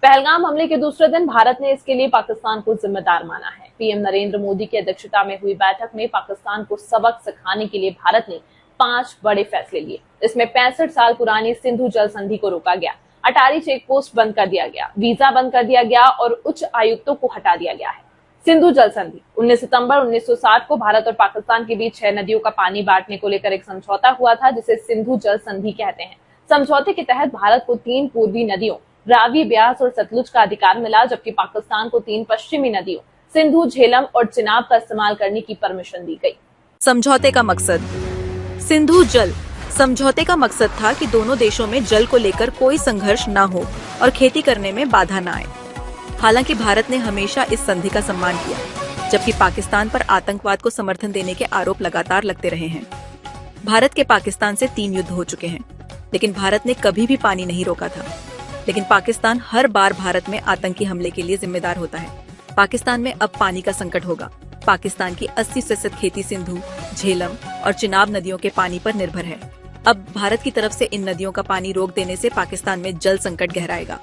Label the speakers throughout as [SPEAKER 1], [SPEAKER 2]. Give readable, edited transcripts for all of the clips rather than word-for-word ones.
[SPEAKER 1] पहलगाम हमले के दूसरे दिन भारत ने इसके लिए पाकिस्तान को जिम्मेदार माना है। पीएम नरेंद्र मोदी की अध्यक्षता में हुई बैठक में पाकिस्तान को सबक सिखाने के लिए भारत ने 5 बड़े फैसले लिए। इसमें 65 साल पुरानी सिंधु जल संधि को रोका गया, अटारी चेक पोस्ट बंद कर दिया गया, वीजा बंद कर दिया गया और उच्च आयुक्तों को हटा दिया गया है। सिंधु जल संधि 19 सितंबर 1960 को भारत और पाकिस्तान के बीच 6 नदियों का पानी बांटने को लेकर एक समझौता हुआ था, जिसे सिंधु जल संधि कहते हैं। समझौते के तहत भारत को 3 पूर्वी नदियों रावी, ब्यास और सतलुज का अधिकार मिला, जबकि पाकिस्तान को 3 पश्चिमी नदियों सिंधु, झेलम और चिनाब का इस्तेमाल करने की परमिशन दी गई।
[SPEAKER 2] समझौते का मकसद। सिंधु जल समझौते का मकसद था कि दोनों देशों में जल को लेकर कोई संघर्ष न हो और खेती करने में बाधा न आए। हालांकि भारत ने हमेशा इस संधि का सम्मान किया, जबकि पाकिस्तान पर आतंकवाद को समर्थन देने के आरोप लगातार लगते रहे हैं। भारत के पाकिस्तान से 3 युद्ध हो चुके हैं, लेकिन भारत ने कभी भी पानी नहीं रोका था। लेकिन पाकिस्तान हर बार भारत में आतंकी हमले के लिए जिम्मेदार होता है। पाकिस्तान में अब पानी का संकट होगा। पाकिस्तान की 80% खेती सिंधु, झेलम और चिनाब नदियों के पानी पर निर्भर है। अब भारत की तरफ से इन नदियों का पानी रोक देने से पाकिस्तान में जल संकट गहराएगा।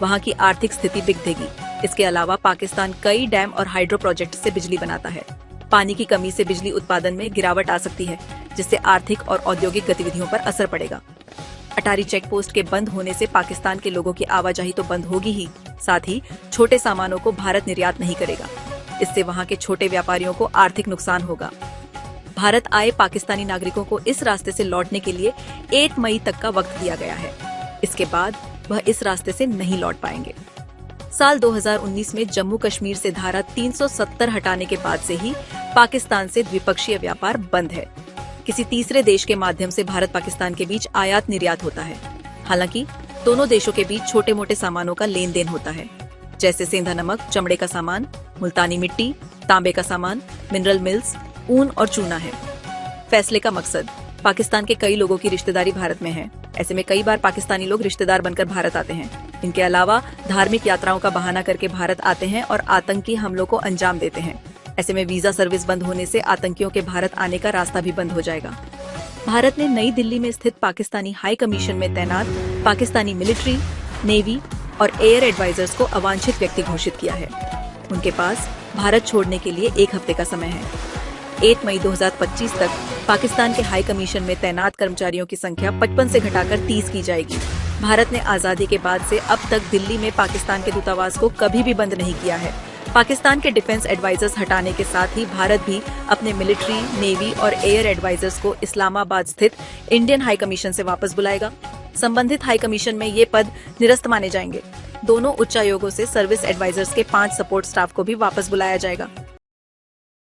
[SPEAKER 2] वहाँ की आर्थिक स्थिति बिगड़ेगी। इसके अलावा पाकिस्तान कई डैम और हाइड्रो प्रोजेक्ट से बिजली बनाता है। पानी की कमी से बिजली उत्पादन में गिरावट आ सकती है, जिससे आर्थिक और औद्योगिक गतिविधियों पर असर पड़ेगा। अटारी चेक पोस्ट के बंद होने से पाकिस्तान के लोगों की आवाजाही तो बंद होगी ही, साथ ही छोटे सामानों को भारत निर्यात नहीं करेगा। इससे वहाँ के छोटे व्यापारियों को आर्थिक नुकसान होगा। भारत आए पाकिस्तानी नागरिकों को इस रास्ते से लौटने के लिए 1 मई तक का वक्त दिया गया है। इसके बाद वह इस रास्ते से नहीं लौट पाएंगे। साल 2019 में जम्मू कश्मीर से धारा 370 हटाने के बाद से ही पाकिस्तान से द्विपक्षीय व्यापार बंद है। किसी तीसरे देश के माध्यम से भारत पाकिस्तान के बीच आयात निर्यात होता है। हालांकि दोनों देशों के बीच छोटे मोटे सामानों का लेन देन होता है, जैसे सेंधा नमक, चमड़े का सामान, मुल्तानी मिट्टी, तांबे का सामान, मिनरल मिल्स, ऊन और चूना है। फैसले का मकसद। पाकिस्तान के कई लोगों की रिश्तेदारी भारत में है। ऐसे में कई बार पाकिस्तानी लोग रिश्तेदार बनकर भारत आते हैं। इनके अलावा धार्मिक यात्राओं का बहाना करके भारत आते हैं और आतंकी हमलों को अंजाम देते हैं। ऐसे में वीजा सर्विस बंद होने से आतंकियों के भारत आने का रास्ता भी बंद हो जाएगा। भारत ने नई दिल्ली में स्थित पाकिस्तानी हाई कमीशन में तैनात पाकिस्तानी मिलिट्री, नेवी और एयर एडवाइजर्स को अवांछित व्यक्ति घोषित किया है। उनके पास भारत छोड़ने के लिए 1 हफ्ते का समय है। 1 मई 2025 तक पाकिस्तान के हाई कमीशन में तैनात कर्मचारियों की संख्या 55 से घटाकर 30 की जाएगी। भारत ने आजादी के बाद से अब तक दिल्ली में पाकिस्तान के दूतावास को कभी भी बंद नहीं किया है। पाकिस्तान के डिफेंस एडवाइजर्स हटाने के साथ ही भारत भी अपने मिलिट्री, नेवी और एयर एडवाइजर्स को इस्लामाबाद स्थित इंडियन हाई कमीशन से वापस बुलाएगा। संबंधित हाई कमीशन में ये पद निरस्त माने जाएंगे। दोनों उच्चायोगों से सर्विस एडवाइजर्स के 5 सपोर्ट स्टाफ को भी वापस बुलाया जाएगा।